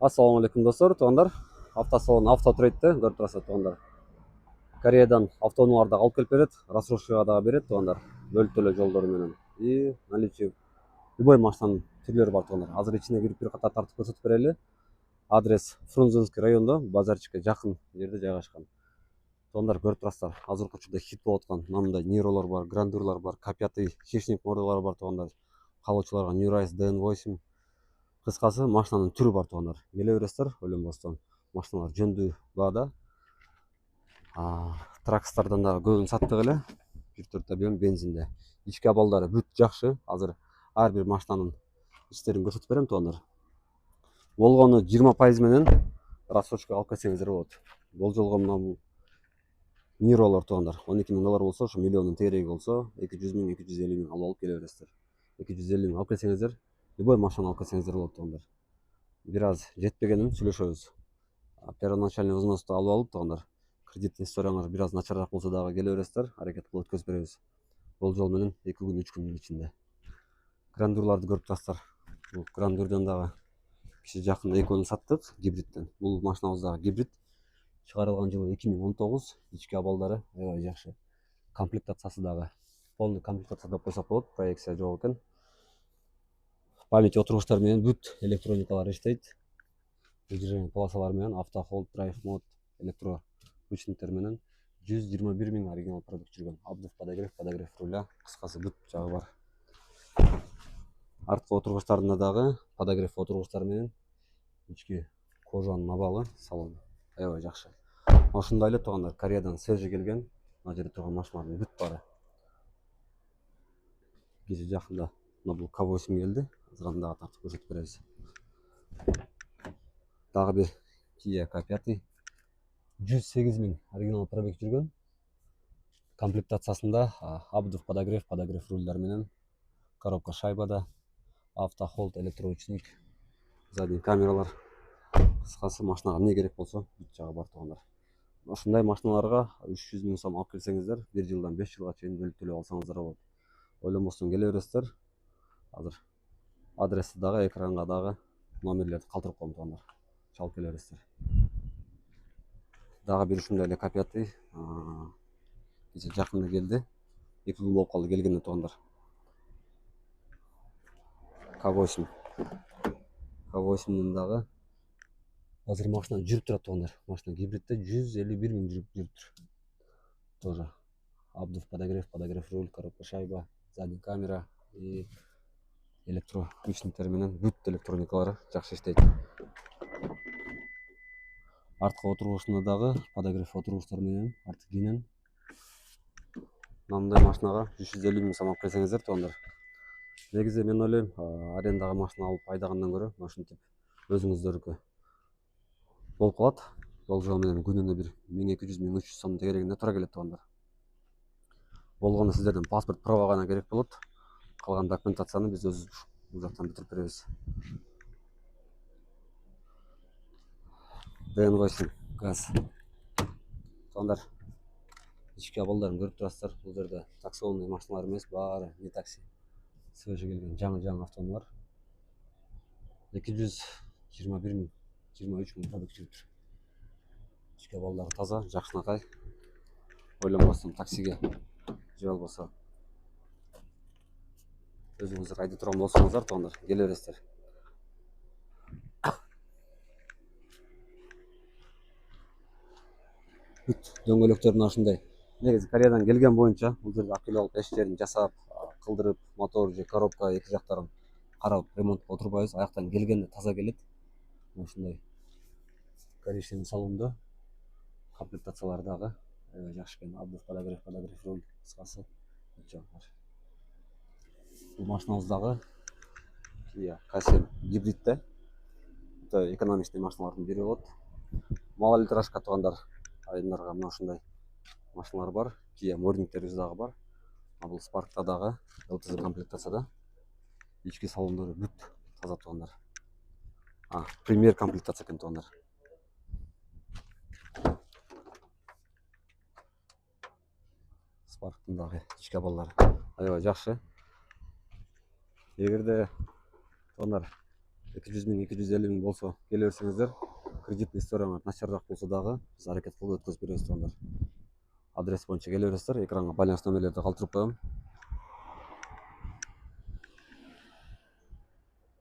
Ассаламу алейкум достор, туугандар. Автосалон Автотрейдте көрүп турасыздар туугандар. Кореядан автоунааларды алып келип берет, рассрочкага дагы берет туугандар. Бөлтөлө жолдор менен. И наличие любой машинанын түрлөрү бар туугандар. Азыр ичине кирип бир катар тартып көрсөтүп берели. Адрес Фрунзенский райондо, базарчыкка жакын жерде жайгашкан. Туугандар көрүп турасыздар. Азыркы учурда хит болуп аткан мындай Ниролор бар, Грандурлар бар, К5 шишник модулдары бар туугандар. Калуучуларга New Rise DN8. Кыскасы машинанын түрү бар туугандар. Келе бересиздер, ойлонбостон. Машиналар жөндүү баада. Тракстардан дагы көбүн саттык эле. 1.4 объем бензинде. Ички абалдары бүт жакшы. Азыр ар бир машинанын ичтерин көрсөтүп берем туугандар. Болгону 20% менен рассрочкага алып келсеңиздер болот. Болжолго мына Ниролор туугандар. $12,000 болсо, ошо миллиондун тегереги болсо, 200,000, 250,000 алып келе бересиздер. 250,000 алып келсеңиздер, любой машина алып келсеңиздер болот туугандар. Бир аз жетпегенин сүйлөшөбүз. Первоначальный взносту алып алып туугандар. Кредитный историяңыз бир аз начарыраак болсо дагы келе бересиздер, аракет кылып өткөзүп беребиз. Болжол менен 2 күн, 3 күндүн ичинде. Грандурларды көрүп турасыздар. Бул Грандурдан дагы киши жакында экөөнү саттык гибридтен. Бул машинабыз дагы гибрид. Чыгарылган жылы 2019. Ички абалдары аябай жакшы. Комплектациясы дагы полный комплектация деп койсок болот. Проекция жок экен. Память отургучтар менен бүт электроникалар иштейт. Движение полосалары менен автохолд, драйв мод, электро ручниктер менен 121,000 оригинал пробег жүргөн. Обдув подогрев руля, кыскасы бүт жагы бар. Арткы отургучтарында дагы подогрев отургучтар менен ички кожанын абалы салон аябай жакшы. Ошондой эле туугандар, Кореядан свежий келген. Мына жерде турган машиналардын бүт баары. Кеше жакында мына бул К8 келди. Азыр дагы тартып көрсөтүп беребиз. Дагы бир Kia K5 108,000 оригинал пробег жүргөн. Комплектациясында обдув подогрев рульдар менен, коробка шайбада, автохолд, электроручник, задний камералар. Кыскасы машинага эмне керек болсо бүт жагы бар туугандар. Ушундай машиналарга 300,000 сом алып келсеңиздер, 1 жылдан 5 жылга чейин бөлүп төлөп алсаңыздар болот. Ойлонбостон келе бересиздер. Азыр адрести дагы экранга дагы номерлерди калтырып коем туугандар. Чалып келе бересиздер. Дагы бир ушундай эле К5 кеше жакында келди. 2 күн болуп калды келгенде туугандар. К8 дагы азыр машина жүрүп турат туугандар. Машина гибридте 151,000 жүрүп тур. Тоже обдув подогрев руль, коробка шайба, задний камера и электро ручниктер менен бүт электроникалары жакшы иштейт. Арткы отургучунда дагы подогрев отургучтар менен арты кийинен. Мындай машинага 350,000 сом алып келсеңиздер туугандар. Негизи мен ойлойм, арендага машина алып айдагандан көрө ушинтип өзүңүздөргө болуп калат. Болжол менен күнүнө бир 1200-1300 сом тегерегинде тура келет туугандар. Болгону сиздерден паспорт права гана керек болот. Калган документацияны биз өзүбүз бул жактан бүтүрүп беребиз. DN8 газ. Туугандар, ички абалдарын көрүп турасыздар. Бул жерде таксионный машиналар эмес, баары не такси. Свежий келген жаңы автоунаалар. 221,000, 23,000 пробег жүрүп тур. Ички абалдары таза, жакшынакай. Ойлонбостон таксиге же болбосо өзүңүздөр айдап турган болсоңуздар туугандар, келе бересиздер. Бүт дөңгөлөктөр мына ушундай. Негизи Кореядан келген боюнча бул жерде алып келип алып эшиктерин жасап, кылдырып, мотор же коробка эки жактарын карап ремонтко отурбайбыз. Аяктан келгенде таза келет. Ушундай коричневый салондо комплектациялары дагы жакшы экен. Обдув подогрев руль, кыскасы жагы. Бул машинабыз дагы Kia K7 гибридте. Өтө экономичный машиналардын бири болот. Мал литражка туугандар. Айдындарга мына ушундай машиналар бар. Kia Morningтерибиз дагы бар. Бул Spark'та дагы LTZ комплектацияда. Ички салондору бүт таза туугандар. Премьер комплектация экен туугандар. Spark'тын дагы ички абалдары аябай жакшы. Эгерде туугандар 200 миң 250 миң болсо келе берсеңиздер, кредитный историяңар начарыраак болсо дагы биз аракет кылып өткөзүп беребиз туугандар. Адрес боюнча келе бересиздер, экранга байланыш номерлерди калтырып коем.